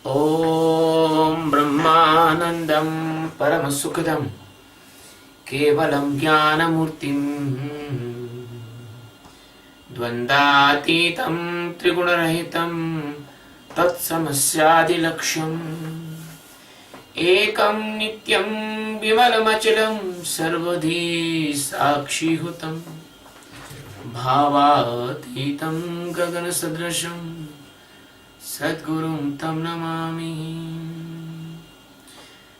ॐ ब्रह्मानन्दं परमसुखदं केवलं ज्ञानमूर्तिं द्वन्द्वातीतं त्रिगुणरहितं तत्समस्यादिलक्ष्यम् एकं नित्यं विमलमचलं सर्वधी साक्षीभूतं भावातीतं गगनसदृशं Sadgurum Tam Namami.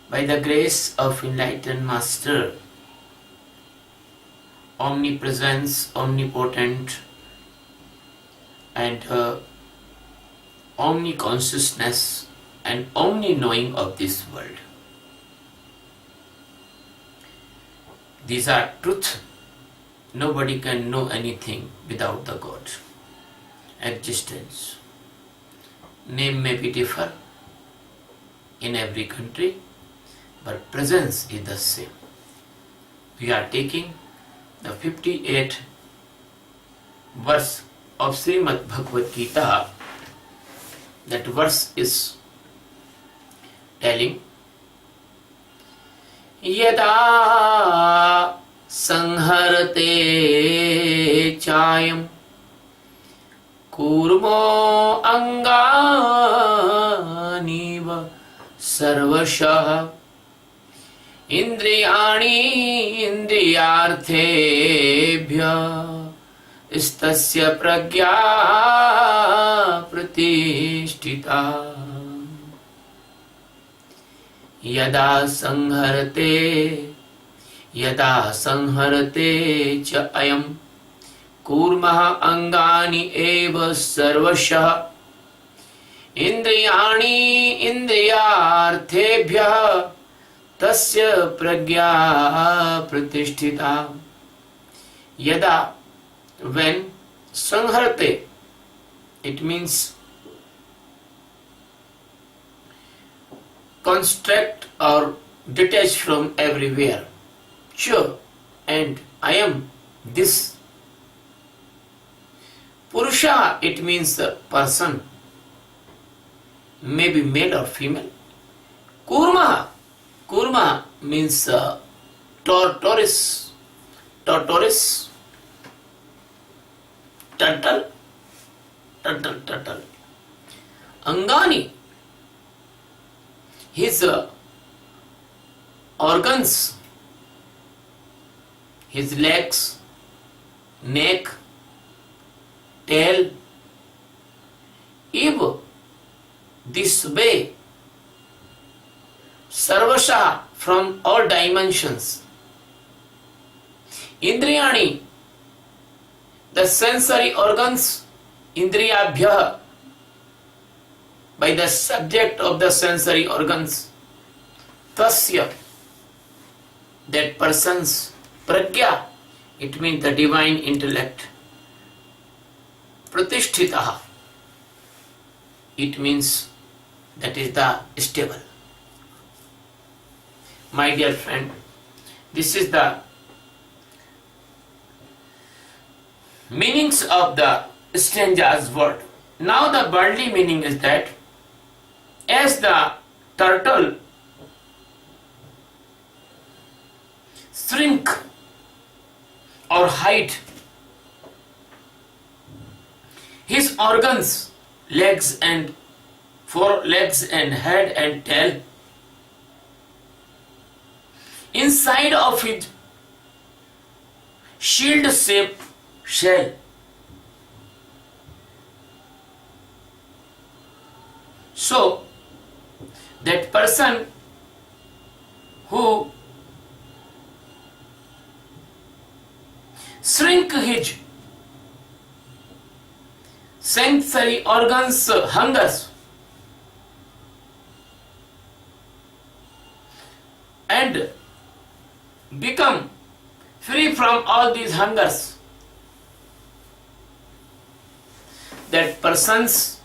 By the grace of enlightened Master, omnipresence, omnipotent, and omniconsciousness and omni-knowing of this world. These are truth. Nobody can know anything without the God. Existence. Name may be differ in every country, but presence is the same. We are taking the 58th verse of Srimad Bhagavad Geeta. That verse is telling Yada Sangharate Chayam Kurmo Anganiva Sarvashah Indriyani Indriyarthebhya Istasya Pragya Pratishtita Yada Sangharate Cha Ayam Kurmaha angani eva sarvashah Indriyani indriyarthebhyah tasya pragya pratishtita. Yada, when, sangharate, it means construct or detach from everywhere. Sure, and I am this. Purusha, it means a person, maybe male or female. Kurma means tortoise, turtle. Angani, his organs, his legs, neck, tail. If this way, sarvasha, from all dimensions. Indriyani, the sensory organs, indriyabhya, by the subject of the sensory organs. Tasya, that person's pragya, it means the divine intellect. Pratishtitaha, it means that is the stable. My dear friend, this is the meanings of the stranger's word. Now the worldly meaning is that as the turtle shrink or hide his organs, legs and forelegs and head and tail, inside of it shield-shaped shell. So, that person who shrink his sensory organs hungers and become free from all these hungers, that person's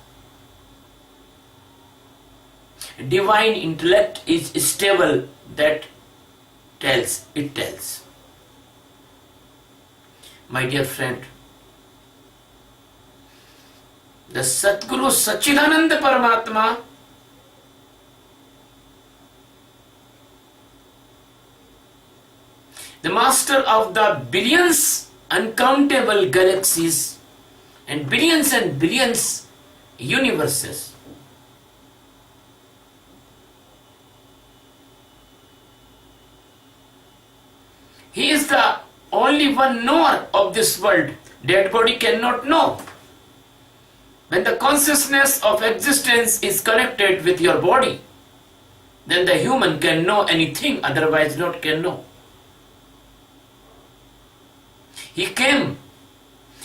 divine intellect is stable, that tells. My dear friend, the Satguru Sachidananda Paramatma the master of the billions uncountable galaxies and billions universes. He is the only one knower of this world. Dead body cannot know. When the consciousness of existence is connected with your body, then the human can know anything, otherwise not can know. He came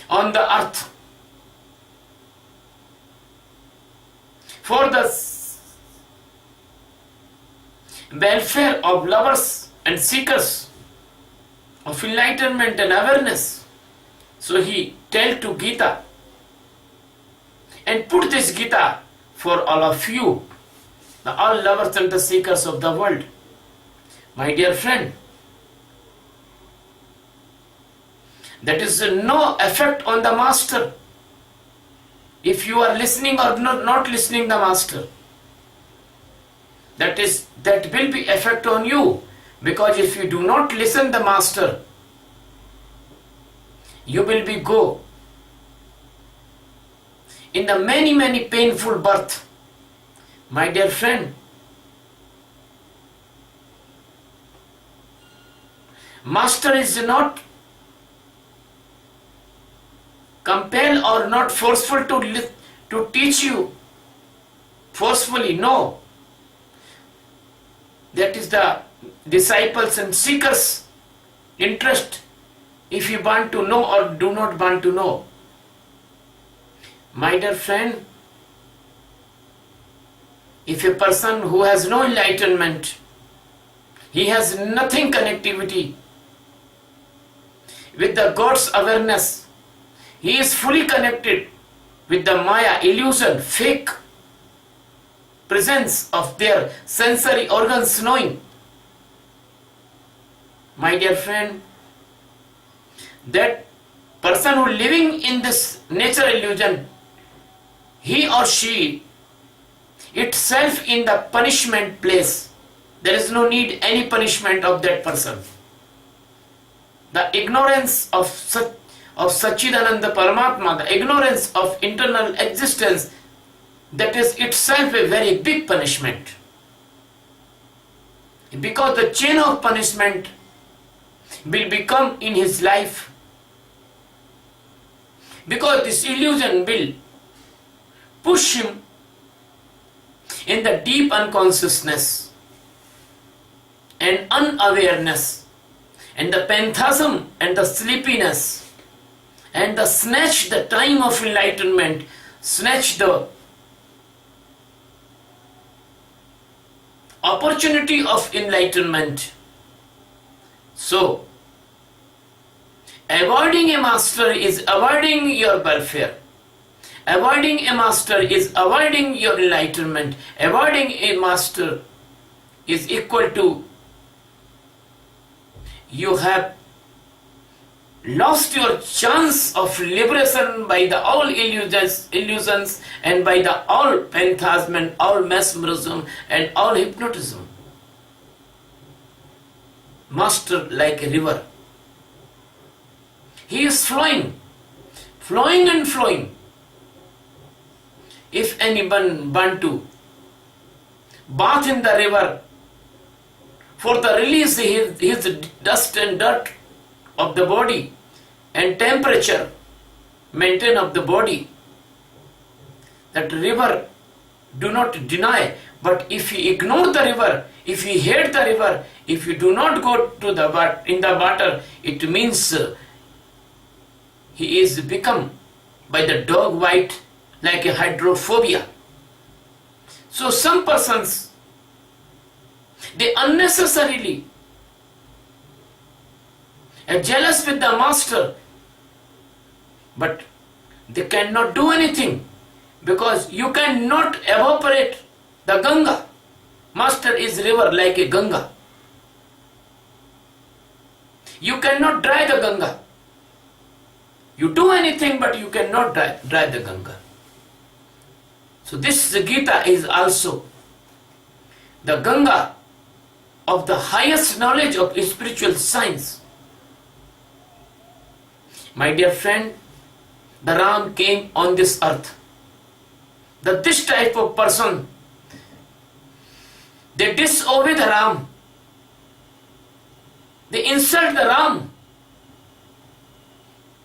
on the earth for the welfare of lovers and seekers of enlightenment and awareness. So he tell to Geeta and put this Geeta for all of you, all lovers and the seekers of the world. My dear friend, that is no effect on the master if you are listening or not listening the master. That will be effect on you, because if you do not listen the master, you will be go in the many painful birth. My dear friend, master is not compel or not forceful to teach you forcefully. No, that is the disciples and seekers interest, if you want to know or do not want to know. My dear friend, if a person who has no enlightenment, he has nothing connectivity with the God's awareness, he is fully connected with the Maya illusion, fake presence of their sensory organs knowing. My dear friend, that person who living in this nature illusion, he or she itself in the punishment place. There is no need any punishment of that person. The ignorance of Satchidananda Paramatma, the ignorance of internal existence, that is itself a very big punishment. Because the chain of punishment will become in his life. Because this illusion will push him in the deep unconsciousness and unawareness and the phantasm and the sleepiness and the snatch the time of enlightenment, snatch the opportunity of enlightenment. So, avoiding a master is avoiding your welfare. Avoiding a master is avoiding your enlightenment. Avoiding a master is equal to you have lost your chance of liberation by the all illusions and by the all phantasm and all mesmerism and all hypnotism. Master like a river. He is flowing and flowing. If anyone want to bath in the river for the release his dust and dirt of the body and temperature maintain of the body, that river do not deny. But if you ignore the river, if you hate the river, if you do not go to in the water, it means he is become by the dog bite like a hydrophobia. So some persons, they unnecessarily are jealous with the master, but they cannot do anything because you cannot evaporate the Ganga. Master is river like a Ganga. You cannot dry the Ganga. You do anything but you cannot dry the Ganga. So this Geeta is also the Ganga of the highest knowledge of spiritual science. My dear friend, the Ram came on this earth. This type of person, they disobey the Ram. They insult the Ram.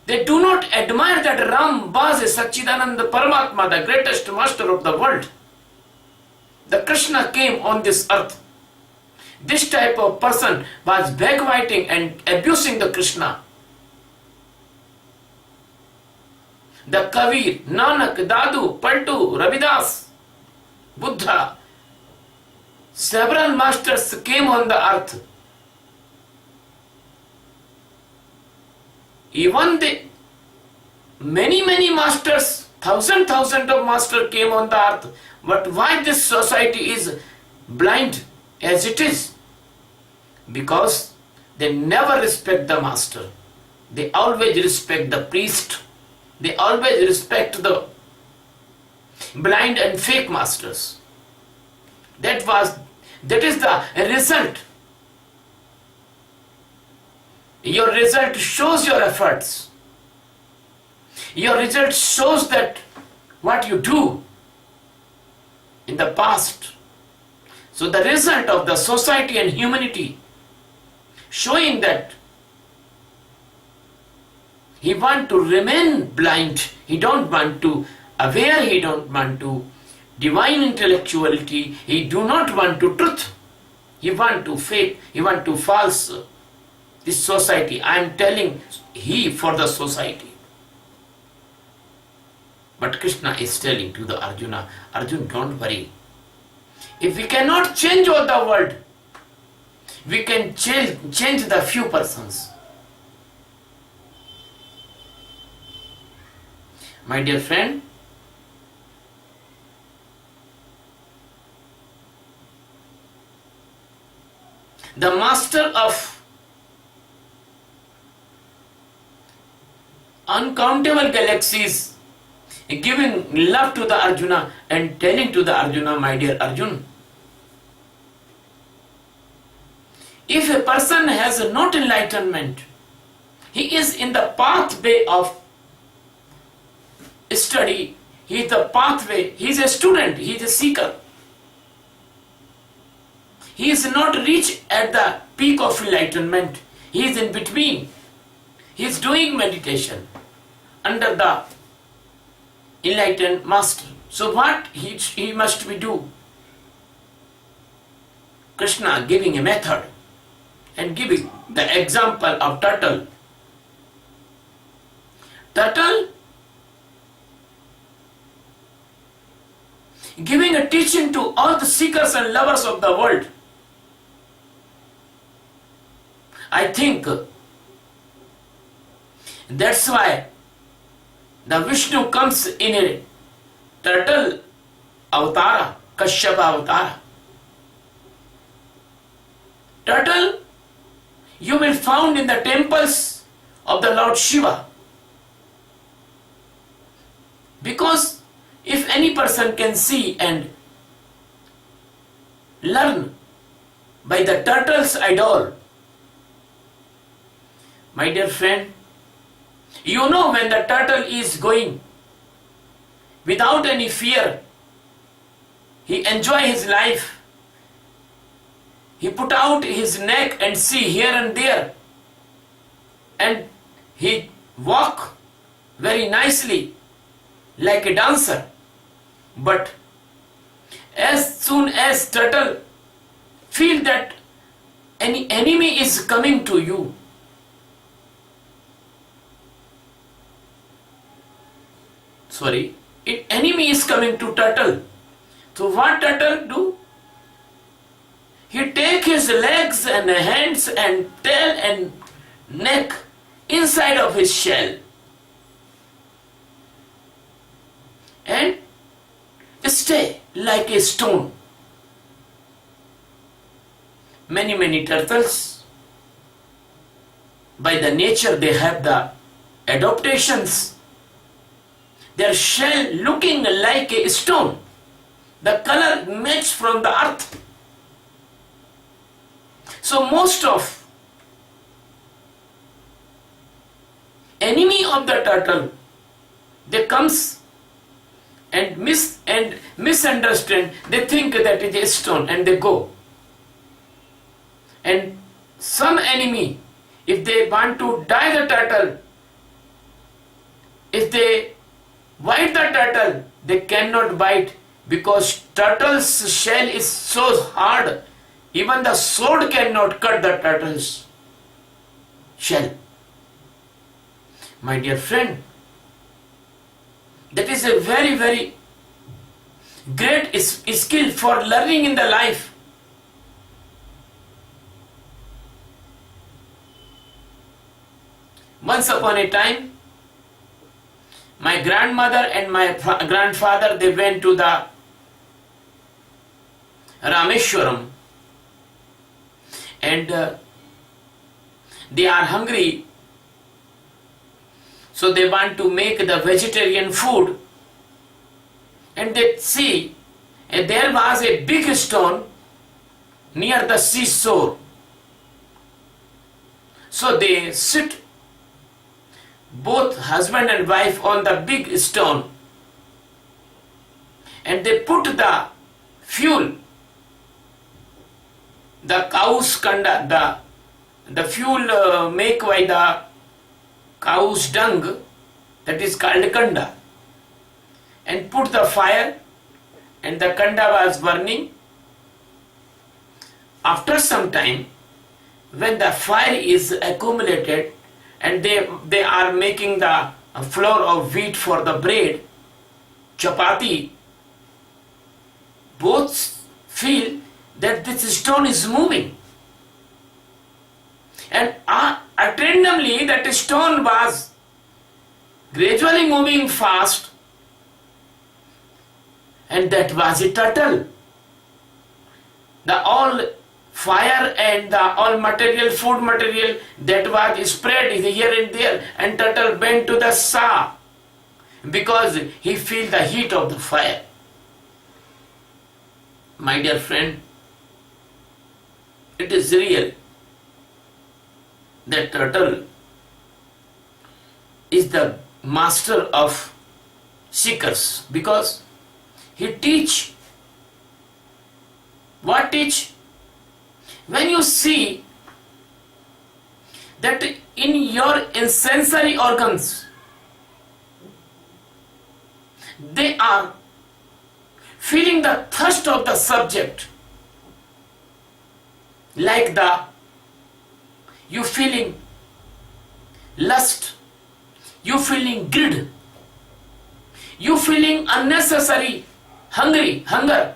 They do not admire that Ram was a Satchidananda Paramatma, the greatest master of the world. The Krishna came on this earth. This type of person was backbiting and abusing the Krishna. The Kabir, Nanak, Dadu, Paltu, Ravidas, Buddha, several masters came on the earth. Even many masters, thousand of masters came on the earth. But why this society is blind as it is? Because they never respect the master. They always respect the priest. They always respect the blind and fake masters. That is the result. Your result shows your efforts. Your result shows that what you do in the past. So the result of the society and humanity showing that he want to remain blind, he don't want to aware, he don't want to divine intellectuality, he do not want to truth, he want to fake, he want to false. This society, I am telling he for the society. But Krishna is telling to the Arjuna, Arjun, don't worry. If we cannot change all the world, we can change the few persons. My dear friend, the master of uncountable galaxies giving love to the Arjuna and telling to the Arjuna, my dear Arjun, if a person has not enlightenment, he is in the pathway of study, he is the pathway, he is a student, he is a seeker. He is not reached at the peak of enlightenment, he is in between. He is doing meditation under the enlightened master. So what he must be do? Krishna giving a method and giving the example of turtle. Turtle giving a teaching to all the seekers and lovers of the world. I think that's why the Vishnu comes in a turtle avatara, Kashyapa avatara. Turtle you will found in the temples of the Lord Shiva. Because if any person can see and learn by the turtle's idol, my dear friend, you know when the turtle is going without any fear, he enjoy his life. He put out his neck and see here and there, and he walk very nicely like a dancer. But as soon as turtle feel that any enemy is coming to you, enemy is coming to turtle. So what turtle do? He take his legs and hands and tail and neck inside of his shell and stay like a stone. Many turtles, by the nature they have the adaptations. Their shell looking like a stone. The color matched from the earth. So most of enemy of the turtle, they comes and misunderstand. They think that it is a stone and they go. And some enemy, if they want to die the turtle, if they bite the turtle, they cannot bite, because turtle's shell is so hard, even the sword cannot cut the turtle's shell. My dear friend, that is a very, very great skill for learning in the life. Once upon a time, my grandmother and my grandfather, they went to the Rameshwaram, and they are hungry, so they want to make the vegetarian food, and they see there was a big stone near the seashore. So they sit, both husband and wife, on the big stone, and they put the fuel, the cow's kanda, the fuel make by the cow's dung, that is called kanda, and put the fire, and the kanda was burning. After some time, when the fire is accumulated, and they are making the flour of wheat for the bread, chapati, both feel that this stone is moving. And randomly that stone was gradually moving fast, and that was a turtle. The all fire and the all material, food material, that was spread here and there, and turtle went to the saw because he feel the heat of the fire. My dear friend, it is real that turtle is the master of seekers, because he teach. What teach? When you see that in your sensory organs, they are feeling the thirst of the subject, like you feeling lust, you feeling greed, you feeling unnecessary hunger,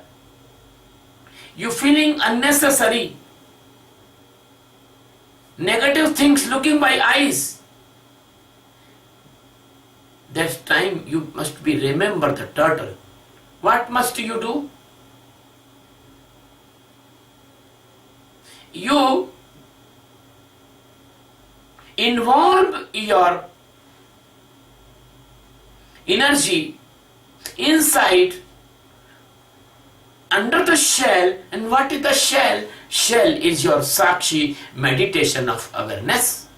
you feeling unnecessary negative things looking by eyes. That time you must be remember the turtle. What must you do? You involve your energy inside under the shell. And what is the shell? Shell is your sakshi, meditation of awareness,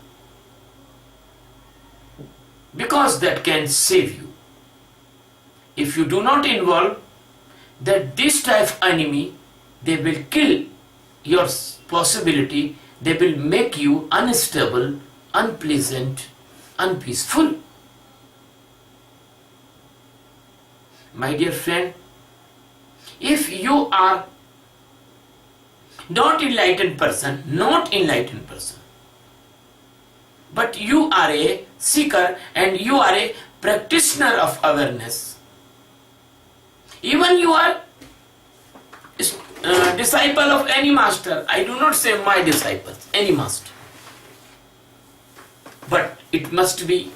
because that can save you. If you do not involve, that this type of enemy, they will kill your possibility, they will make you unstable, unpleasant, unpeaceful. My dear friend, if you are not enlightened person, but you are a seeker and you are a practitioner of awareness, even you are disciple of any master, I do not say my disciples, any master, but it must be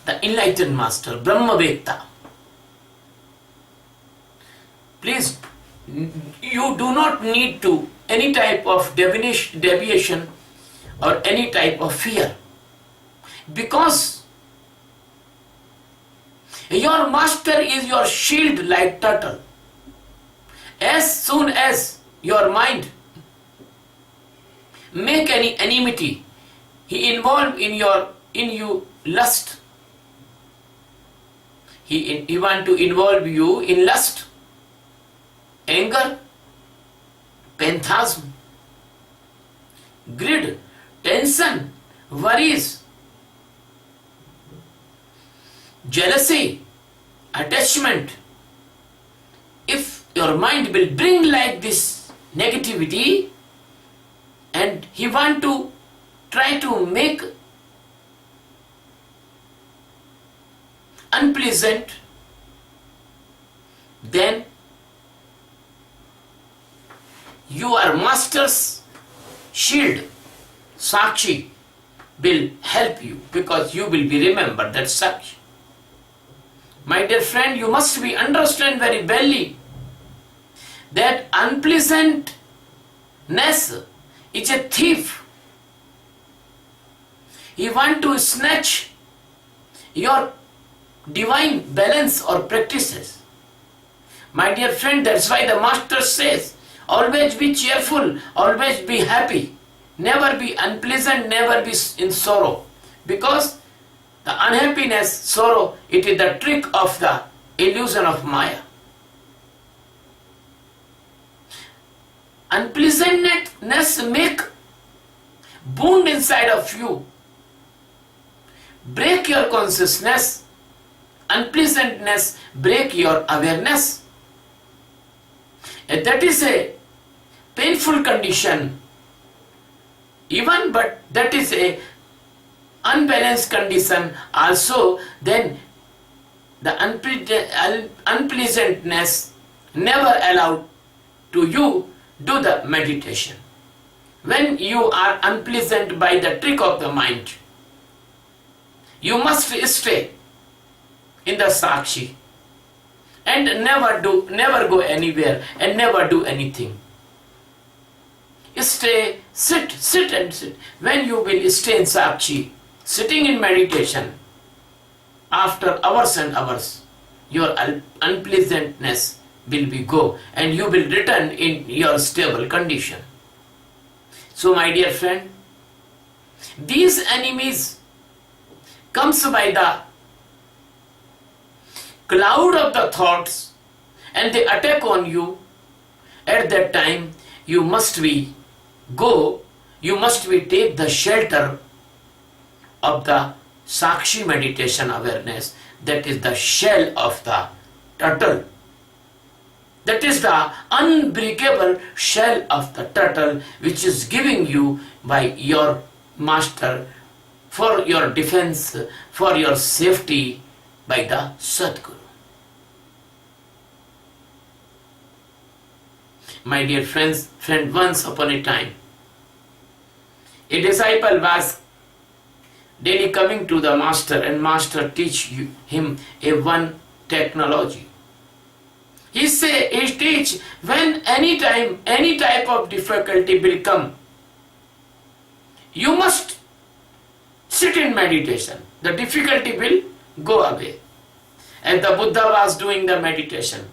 the enlightened master, Brahmavekta. Please, you do not need to any type of deviation or any type of fear, because your master is your shield like turtle. As soon as your mind make any enmity, he involved in you, lust. He want to involve you in lust, anger, phantasm, greed, tension, worries, jealousy, attachment. If your mind will bring like this negativity, and he want to try to make unpleasant, then your master's shield, Sakshi, will help you, because you will be remembered that Sakshi. My dear friend, you must be understand very well that unpleasantness is a thief. He want to snatch your divine balance or practices. My dear friend, that's why the master says, always be cheerful, always be happy, never be unpleasant, never be in sorrow. Because the unhappiness, sorrow, it is the trick of the illusion of Maya. Unpleasantness make wound inside of you, break your consciousness. Unpleasantness break your awareness. And that is a painful condition even, but that is a unbalanced condition also. Then the unpleasantness never allowed to you do the meditation. When you are unpleasant by the trick of the mind, you must stay in the Sakshi and never go anywhere and never do anything. Stay, sit and sit. When you will stay in Sakshi, sitting in meditation, after hours and hours, your unpleasantness will be go and you will return in your stable condition. So my dear friend, these enemies comes by the cloud of the thoughts and they attack on you. At that time you must be take the shelter of the Sakshi meditation awareness. That is the shell of the turtle. That is the unbreakable shell of the turtle which is giving you by your master for your defense, for your safety by the Sadguru. My dear friend, once upon a time, a disciple was daily coming to the master and master teach him a one technology. He teach when any type of difficulty will come, you must sit in meditation. The difficulty will go away. And the Buddha was doing the meditation.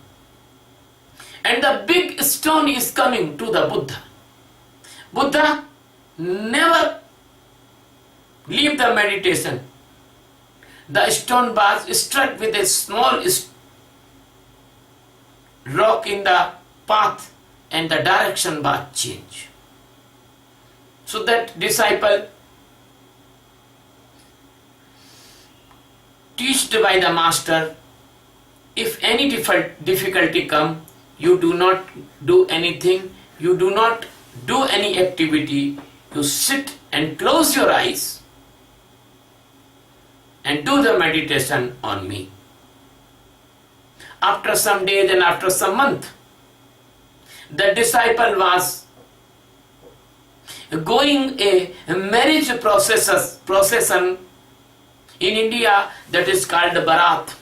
And the big stone is coming to the Buddha. Buddha never leave the meditation. The stone was struck with a small rock in the path and the direction was changed. So that disciple taught by the master, if any difficulty come, you do not do anything, you do not do any activity, you sit and close your eyes and do the meditation on me. After some days and after some month, the disciple was going a marriage procession in India that is called Barat.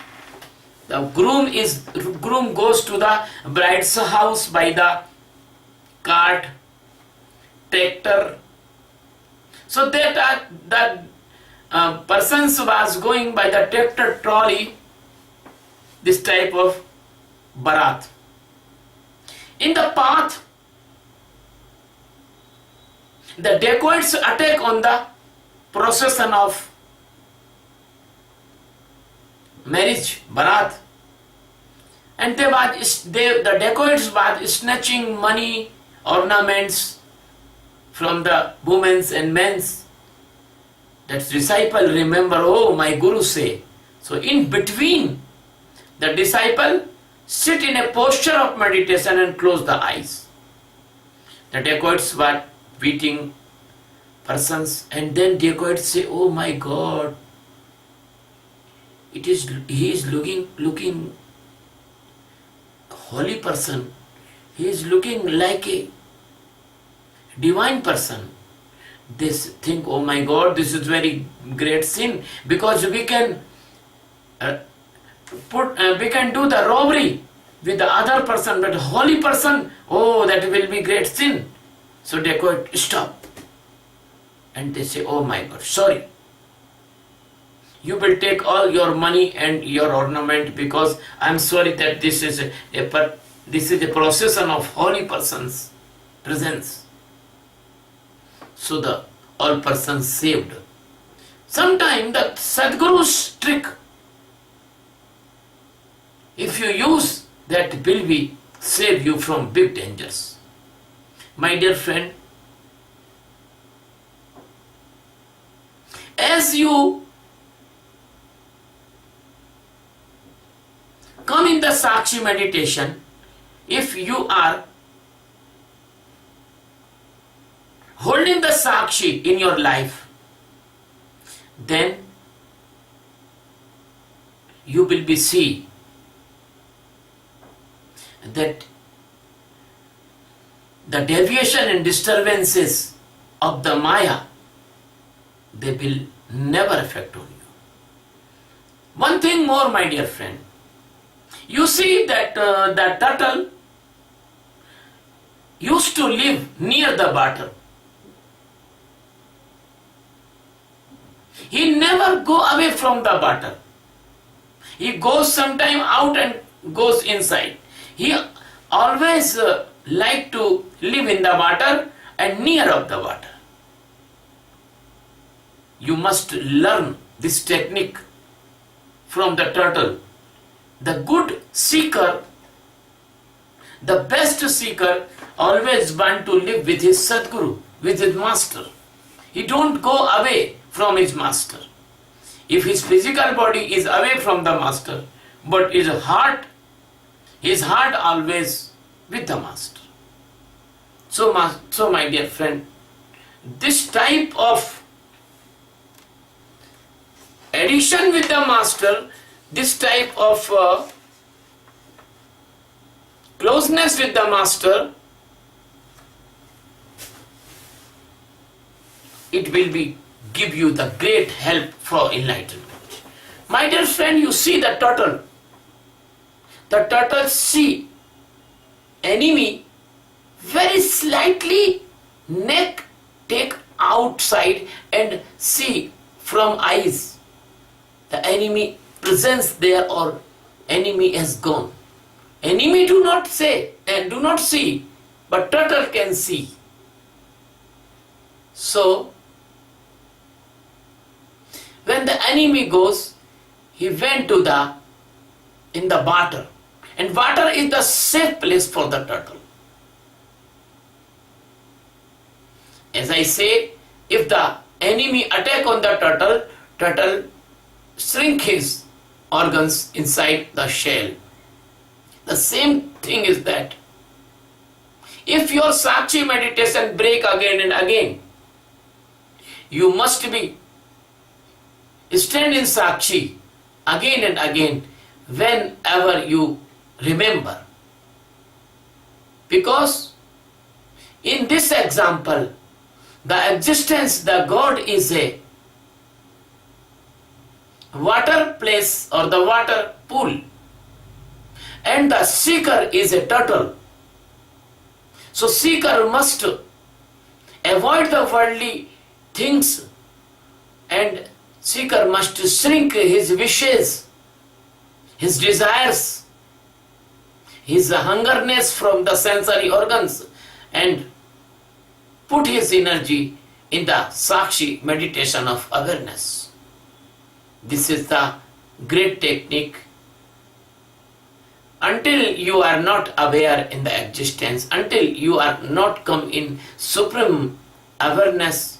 The groom goes to the bride's house by the cart, tractor. So that persons was going by the tractor trolley, this type of Barat. In the path, the dacoits attack on the procession of marriage, barat. And the dacoits were snatching money, ornaments from the women's and men's. That disciple remember, oh, my Guru say. So in between, the disciple sit in a posture of meditation and close the eyes. The dacoits were beating persons, and then dacoits say, oh my God, he is looking holy person. He is looking like a divine person. They think, oh my God, this is very great sin, because we can we can do the robbery with the other person, but holy person, oh, that will be great sin. So they go, stop. And they say, oh my God, sorry. You will take all your money and your ornament, because I am sorry that this is a procession of holy person's presence. So the all persons saved. Sometimes the Sadguru's trick, if you use that, will be save you from big dangers. My dear friend, as you come in the Sakshi meditation, if you are holding the Sakshi in your life, then you will be see that the deviation and disturbances of the Maya, they will never affect on you. One thing more, my dear friend, you see that the turtle used to live near the water. He never go away from the water. He goes sometime out and goes inside. He always like to live in the water and near of the water. You must learn this technique from the turtle. The good seeker, the best seeker, always want to live with his Sadguru, with his master. He don't go away from his master. If his physical body is away from the master, but his heart always with the master. So my dear friend, this type of addiction with the master, this type of closeness with the master, it will be give you the great help for enlightenment. My dear friend, you see the turtle. The turtle see enemy very slightly, neck take outside and see from eyes. The enemy presence there or enemy has gone. Enemy do not say and do not see, but turtle can see. So when the enemy goes, he went to in the water, and water is the safe place for the turtle. As I say, if the enemy attack on the turtle shrink his organs inside the shell. The same thing is that if your Sakshi meditation break again and again, you must be stand in Sakshi again and again whenever you remember. Because in this example, the existence, the God is a water place or the water pool, and the seeker is a turtle. So seeker must avoid the worldly things, and seeker must shrink his wishes, his desires, his hungerness from the sensory organs, and put his energy in the Sakshi meditation of awareness. This is the great technique. Until you are not aware in the existence, until you are not come in supreme awareness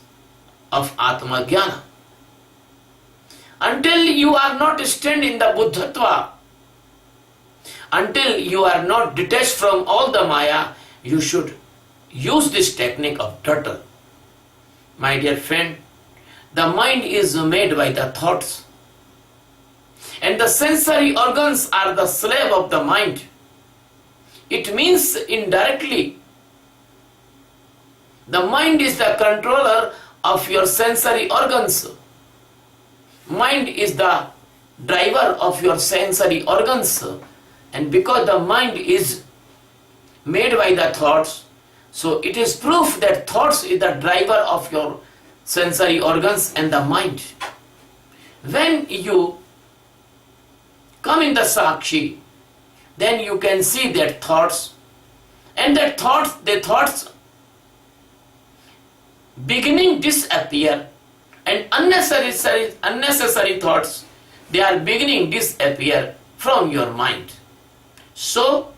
of Atma Jnana, until you are not stand in the Buddhatva, until you are not detached from all the Maya, you should use this technique of turtle. My dear friend, the mind is made by the thoughts, and the sensory organs are the slave of the mind. It means indirectly, the mind is the controller of your sensory organs. Mind is the driver of your sensory organs. And because the mind is made by the thoughts, so it is proof that thoughts is the driver of your sensory organs and the mind. When you come in the Sakshi, then you can see that thoughts, and that the thoughts beginning disappear, and unnecessary thoughts, they are beginning disappear from your mind. So,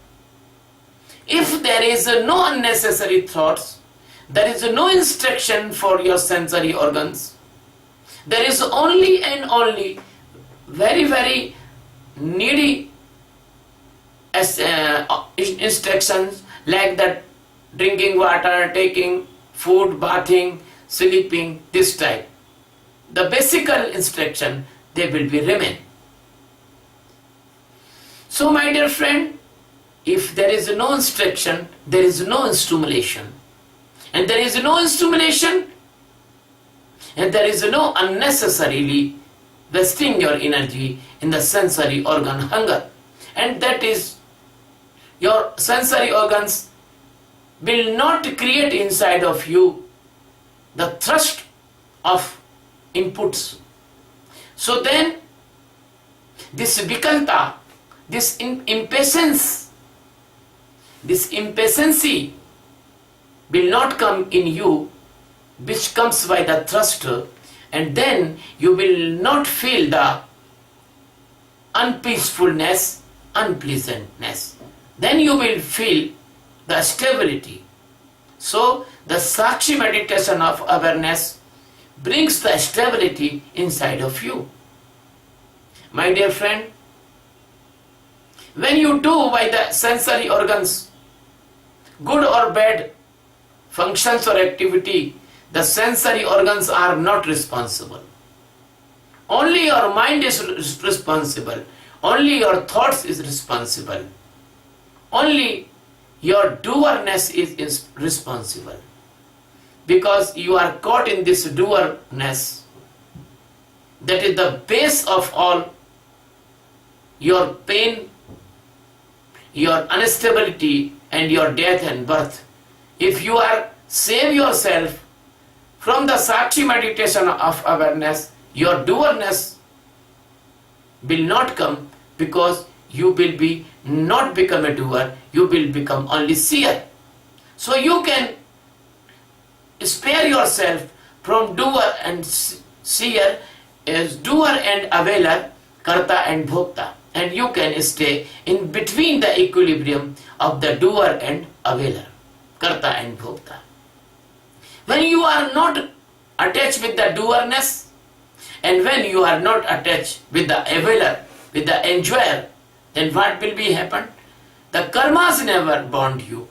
if there is no unnecessary thoughts, there is no instruction for your sensory organs. There is only and only very, very needy instructions like that: drinking water, taking food, bathing, sleeping, this type. The basic instruction, they will be remain. So my dear friend, if there is no instruction, there is no stimulation. And there is no stimulation, and there is no unnecessarily wasting your energy in the sensory organ hunger. And that is, your sensory organs will not create inside of you the thrust of inputs. So then, this vikalta, this impatience, this impatiency will not come in you, which comes by the thrust, and then you will not feel the unpeacefulness, unpleasantness. Then you will feel the stability. So the Sakshi meditation of awareness brings the stability inside of you. My dear friend, when you do by the sensory organs good or bad functions or activity, the sensory organs are not responsible. Only your mind is responsible. Only your thoughts is responsible. Only your doerness is responsible. Because you are caught in this doerness. That is the base of all your pain, your instability, and your death and birth. If you are save yourself from the Sakshi meditation of awareness, your doerness will not come, because you will be not become a doer, you will become only seer. So you can spare yourself from doer and seer as doer and availer, karta and bhokta, and you can stay in between the equilibrium of the doer and availer, karta and bhokta. When you are not attached with the doerness, and when you are not attached with the availer, with the enjoyer, then what will be happen? The karmas never bond you.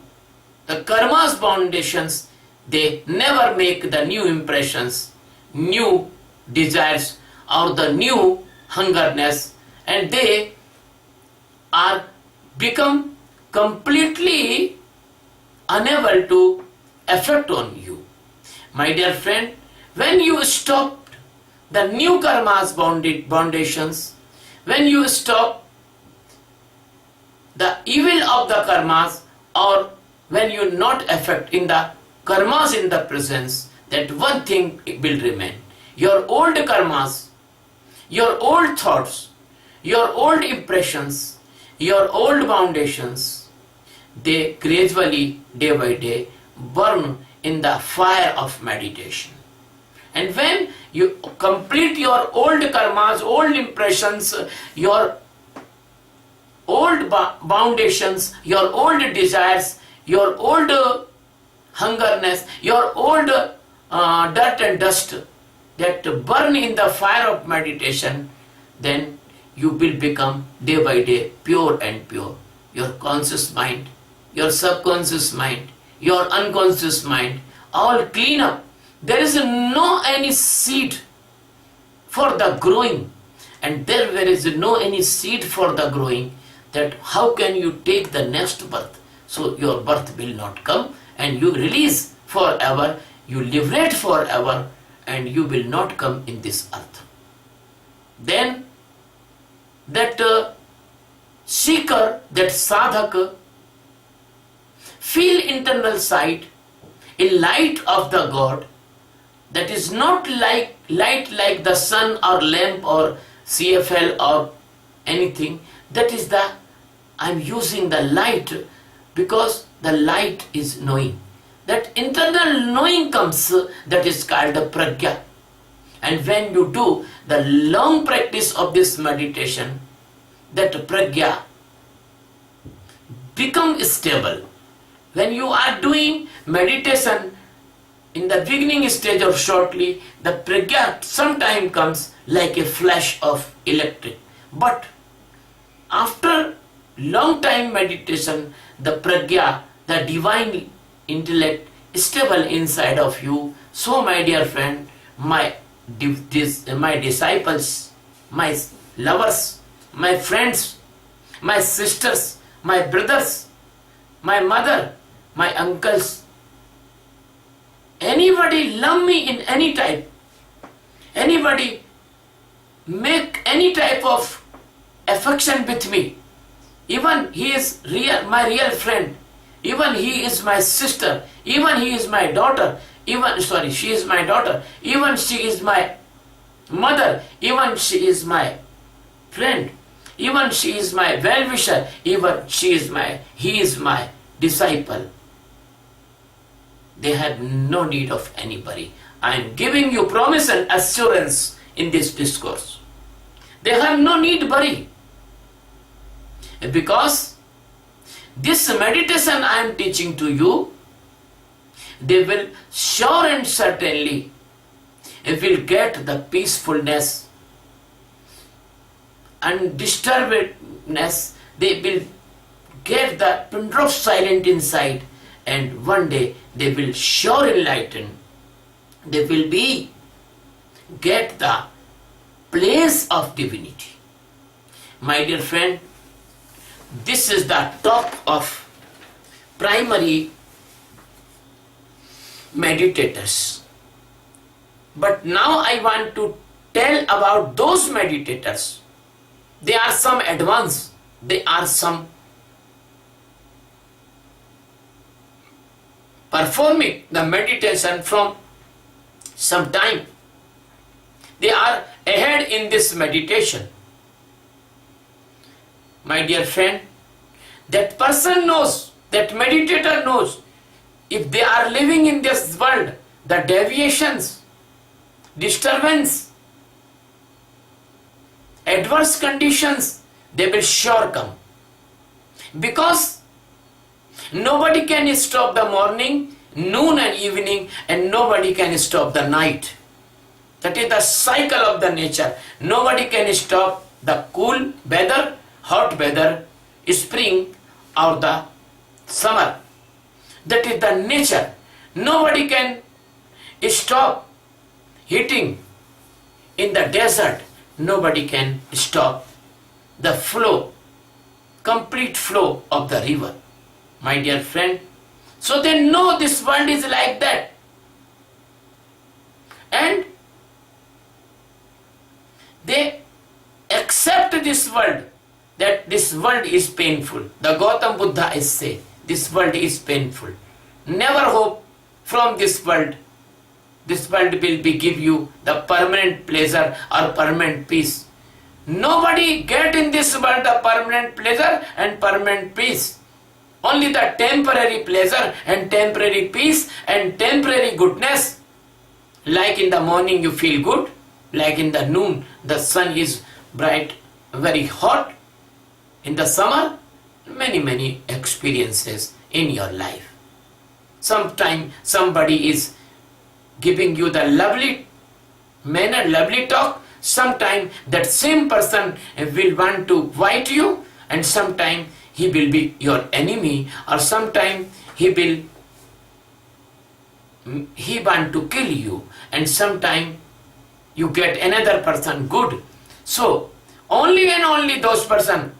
The karma's foundations, they never make the new impressions, new desires, or the new hungerness, and they are become completely unable to affect on you. My dear friend, when you stop the new karma's foundations, when you stop the evil of the karmas, or when you not affect in the karmas in the presence, that one thing will remain. Your old karmas, your old thoughts, your old impressions, your old foundations, they gradually, day by day, burn in the fire of meditation. And when you complete your old karmas, old impressions, your old foundations, your old desires, your old hungerness, your old dirt and dust that burn in the fire of meditation, then you will become day by day pure and pure. Your conscious mind, your subconscious mind, your unconscious mind, all clean up. There is no any seed for the growing, and there is no any seed for the growing. That how can you take the next birth? So your birth will not come, and you release forever, you liberate forever, and you will not come in this earth. Then that seeker, that sadhaka, feel internal sight in light of the God, that is not like light like the sun or lamp or CFL or anything. That is the, I'm using the light because the light is knowing. That internal knowing comes, that is called the pragya. And when you do the long practice of this meditation, that pragya become stable. When you are doing meditation in the beginning stage or shortly, the pragya sometime comes like a flash of electric. But after long time meditation, the pragya, the divine intellect, is stable inside of you. So my dear friend, my disciples, my lovers, my friends, my sisters, my brothers, my mother, my uncles, anybody love me in any type, anybody make any type of affection with me, even he is my real friend, even he is my sister, even he is my daughter, she is my daughter, even she is my mother, even she is my friend, even she is my well-wisher, even he is my disciple. They have no need of anybody. I am giving you promise and assurance in this discourse. They have no need worry. Because this meditation I am teaching to you, they will sure and certainly will get the peacefulness, undisturbedness. They will get the pin drop silent inside, and one day they will sure enlighten. They will get the place of divinity. My dear friend, this is the talk of primary meditators. But now I want to tell about those meditators. They are some advanced, they are some performing the meditation from some time. They are ahead in this meditation. My dear friend, that person knows, that meditator knows, if they are living in this world, the deviations, disturbance, adverse conditions, they will sure come. Because nobody can stop the morning, noon and evening, and nobody can stop the night. That is the cycle of the nature. Nobody can stop the cool weather, hot weather, spring or the summer. That is the nature. Nobody can stop heating in the desert. Nobody can stop the flow, complete flow of the river. My dear friend, so they know this world is like that. And they accept this world, that this world is painful. The Gautam Buddha is saying, this world is painful. Never hope from this world. This world will give you the permanent pleasure or permanent peace. Nobody get in this world the permanent pleasure and permanent peace. Only the temporary pleasure and temporary peace and temporary goodness. Like in the morning you feel good, like in the noon the sun is bright, very hot. In the summer, many experiences in your life. Sometime somebody is giving you the lovely manner, lovely talk. Sometime that same person will want to fight you, and sometime he will be your enemy, or sometime he want to kill you, and sometime you get another person good. So only and only those person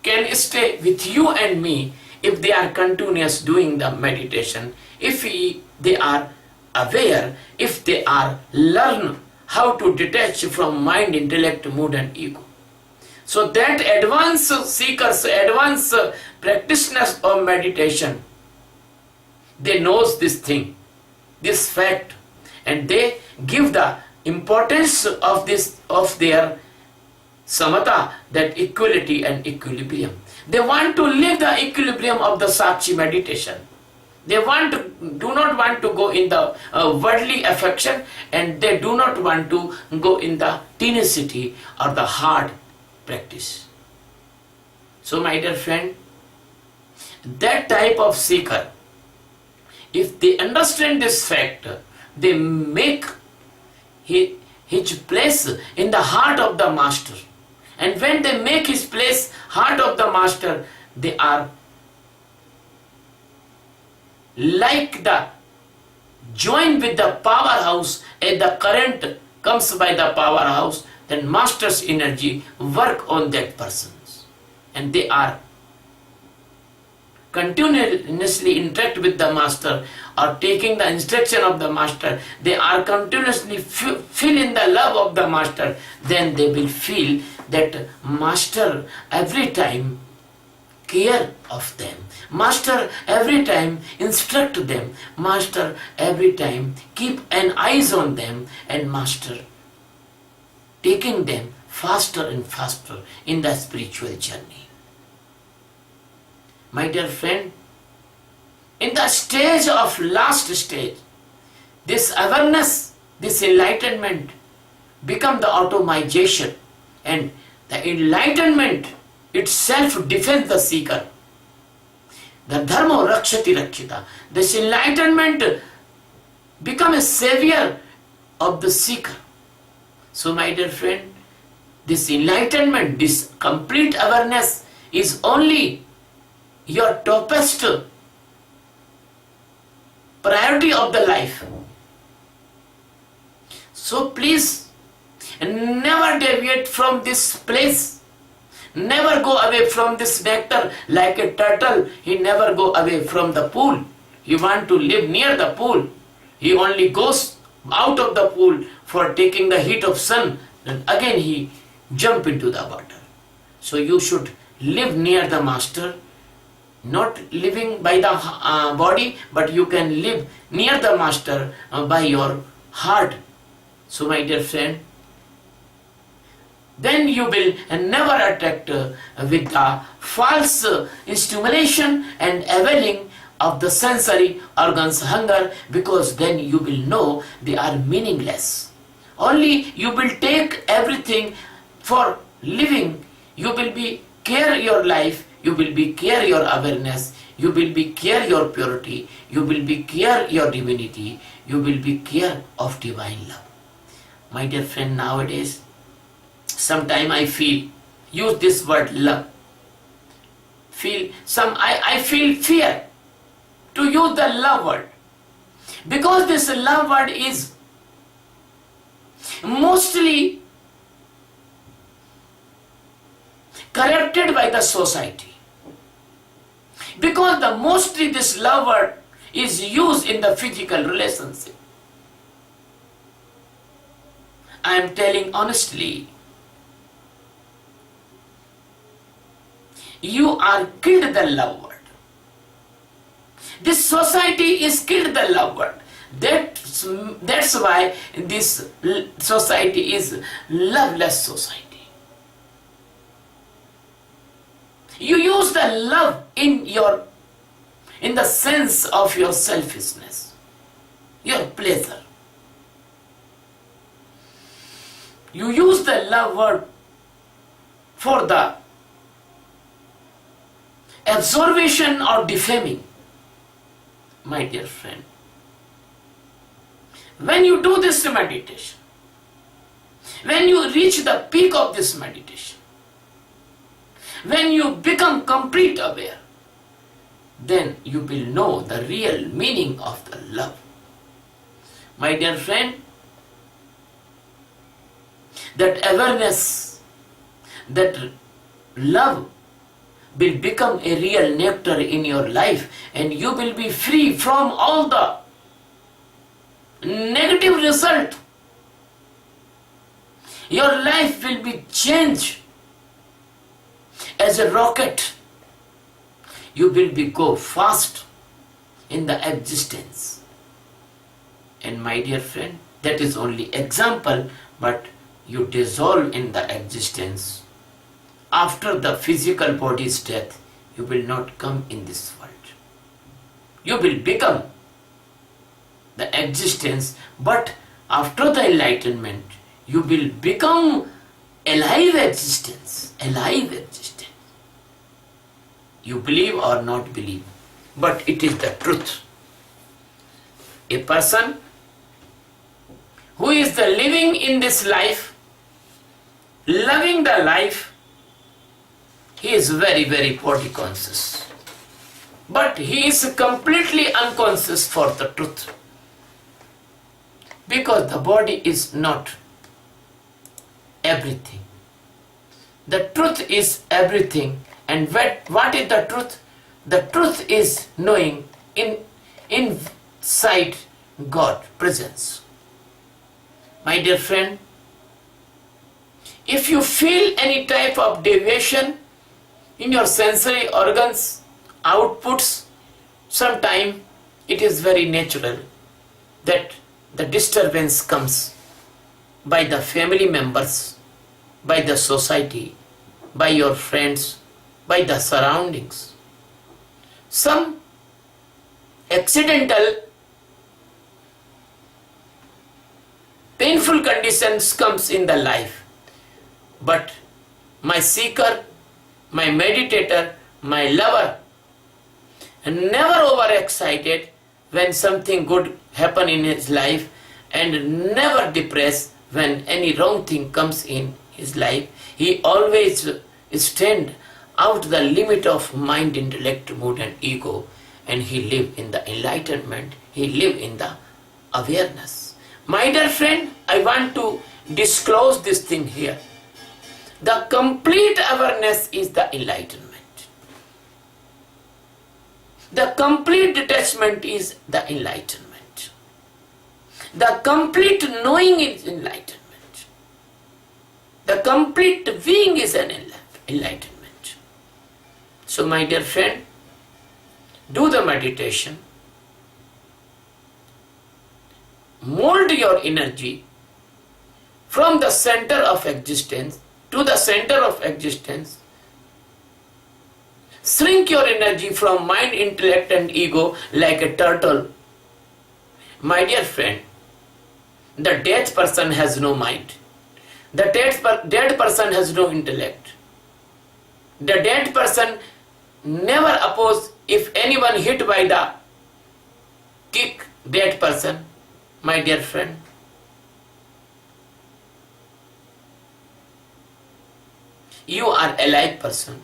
can stay with you and me if they are continuous doing the meditation, if they are aware, if they are learn how to detach from mind, intellect, mood and ego. So that advanced seekers, advanced practitioners of meditation, they knows this thing, this fact, and they give the importance of this, of their samatha, that equality and equilibrium. They want to live the equilibrium of the Sakshi meditation. They do not want to go in the worldly affection, and they do not want to go in the tenacity or the hard practice. So my dear friend, that type of seeker, if they understand this fact, they make his place in the heart of the master. And when they make his place heart of the master, they are like the joined with the powerhouse, and the current comes by the powerhouse, then master's energy work on that persons, and they are continuously interact with the master or taking the instruction of the master. They are continuously feel in the love of the master. Then they will feel that master every time care of them, master every time instruct them, master every time keep an eyes on them, and master taking them faster and faster in the spiritual journey. My dear friend, in the stage of last stage, this awareness, this enlightenment become the automation, and the enlightenment itself defends the seeker. The dharma rakshati rakshita. This enlightenment become a savior of the seeker. So my dear friend, this enlightenment, this complete awareness is only your topest priority of the life. So please never deviate from this place. Never go away from this nectar. Like a turtle, he never go away from the pool. He want to live near the pool. He only goes out of the pool for taking the heat of sun, and again he jump into the water. So you should live near the master, not living by the body, but you can live near the master by your heart. So my dear friend, then you will never attract with the false stimulation and availing of the sensory organs hunger, because then you will know they are meaningless. Only you will take everything for living. You will be care your life, you will be care your awareness, you will be care your purity, you will be care your divinity, you will be care of divine love. My dear friend, nowadays, sometime I use this word love. I feel fear to use the love word, because this love word is mostly corrupted by the society, because mostly this love word is used in the physical relationship. I am telling honestly, you are killed the love word. This society is killed the love word. That's why this society is loveless society. You use the love in the sense of your selfishness, your pleasure. You use the love word for the observation or defaming. My dear friend, when you do this meditation, when you reach the peak of this meditation, when you become complete aware, then you will know the real meaning of the love. My dear friend, that awareness, that love will become a real nectar in your life, and you will be free from all the negative result. Your life will be changed as a rocket. You will be go fast in the existence. And my dear friend, that is only example, but you dissolve in the existence. After the physical body's death, you will not come in this world. You will become the existence, but after the enlightenment, you will become alive existence, alive existence. You believe or not believe, but it is the truth. A person who is the living in this life, loving the life, he is very, very body conscious. But he is completely unconscious for the truth. Because the body is not everything. The truth is everything. And what is the truth? The truth is knowing inside God presence. My dear friend, if you feel any type of deviation in your sensory organs, outputs, sometime it is very natural that the disturbance comes by the family members, by the society, by your friends, by the surroundings. Some accidental painful conditions comes in the life, but my seeker, my meditator, my lover, never overexcited when something good happen in his life, and never depressed when any wrong thing comes in his life. He always stand out the limit of mind, intellect, mood and ego, and he live in the enlightenment, he live in the awareness. My dear friend, I want to disclose this thing here. The complete awareness is the enlightenment. The complete detachment is the enlightenment. The complete knowing is enlightenment. The complete being is an enlightenment. So my dear friend, do the meditation. Mold your energy from the center of existence to the center of existence. Shrink your energy from mind, intellect and ego like a turtle. My dear friend, the dead person has no mind. The dead person has no intellect. The dead person never oppose if anyone hit by the kick dead person. My dear friend, you are a alive person,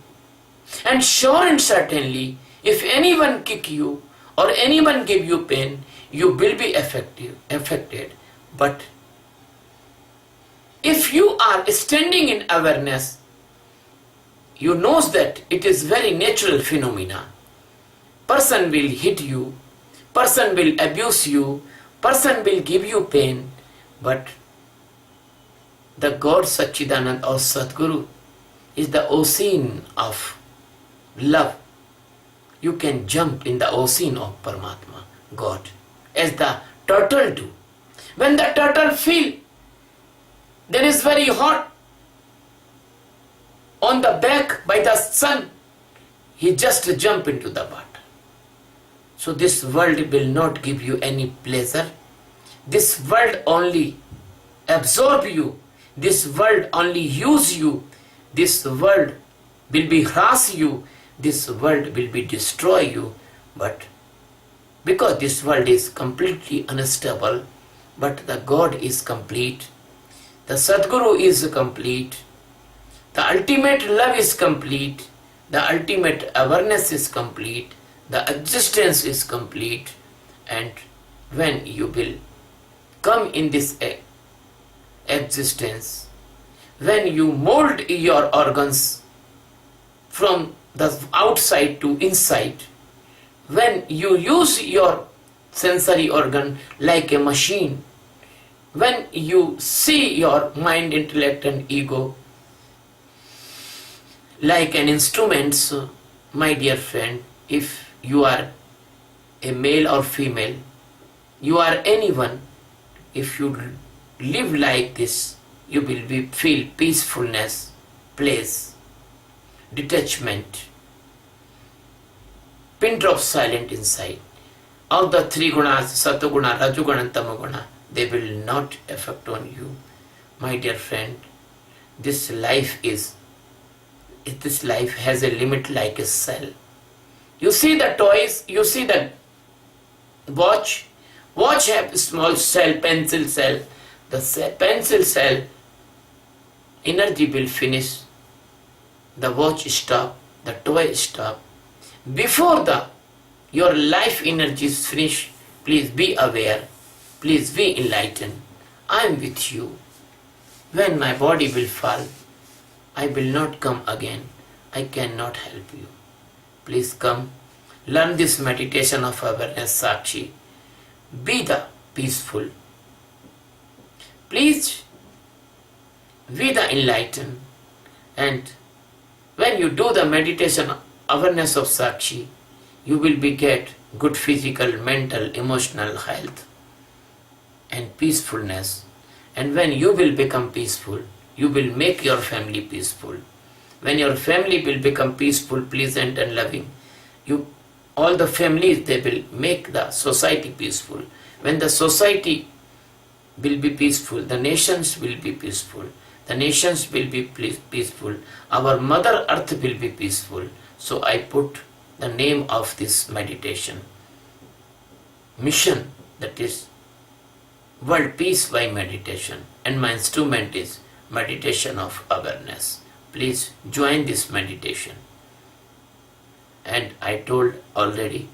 and sure and certainly if anyone kick you or anyone give you pain, you will be affected. But if you are standing in awareness, you knows that it is very natural phenomena. Person will hit you, person will abuse you, person will give you pain, but the God Satchidanand or Sadguru is the ocean of love. You can jump in the ocean of Paramatma, God, as the turtle do. When the turtle feel there is very hot on the back by the sun, he just jump into the water. So this world will not give you any pleasure. This world only absorb you, This world only use you. This world will be harass you. This world will be destroy you. But because this world is completely unstable, but the God is complete. The Sadguru is complete. The ultimate love is complete. The ultimate awareness is complete. The existence is complete. And when you will come in this existence, when you mold your organs from the outside to inside, when you use your sensory organ like a machine, when you see your mind, intellect and ego like an instrument, so my dear friend, if you are a male or female, you are anyone, if you live like this, you will feel peacefulness, place, detachment, pin drop silent inside. All the three gunas, satoguna, rajoguna and tamoguna, they will not affect on you. My dear friend, this life has a limit like a cell. You see the toys, you see the watch have small cell, pencil cell. The pencil cell energy will finish, the watch stop, the toy stop. Before your life energy is finished, please be aware, please be enlightened. I am with you. When my body will fall, I will not come again. I cannot help you. Please come, learn this meditation of awareness, Sakshi. Be the peaceful. Please be the enlightened. And when you do the meditation awareness of Sakshi, you will get good physical, mental, emotional health and peacefulness. And when you will become peaceful, you will make your family peaceful. When your family will become peaceful, pleasant and loving, all the families, they will make the society peaceful. When the society will be peaceful, the nations will be peaceful. The nations will be peaceful. Our Mother Earth will be peaceful. So I put the name of this meditation mission, that is World Peace by Meditation, and my instrument is meditation of awareness. Please join this meditation. And I told already,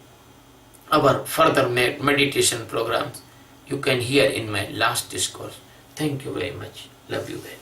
our further meditation programs you can hear in my last discourse. Thank you very much. Love you very much.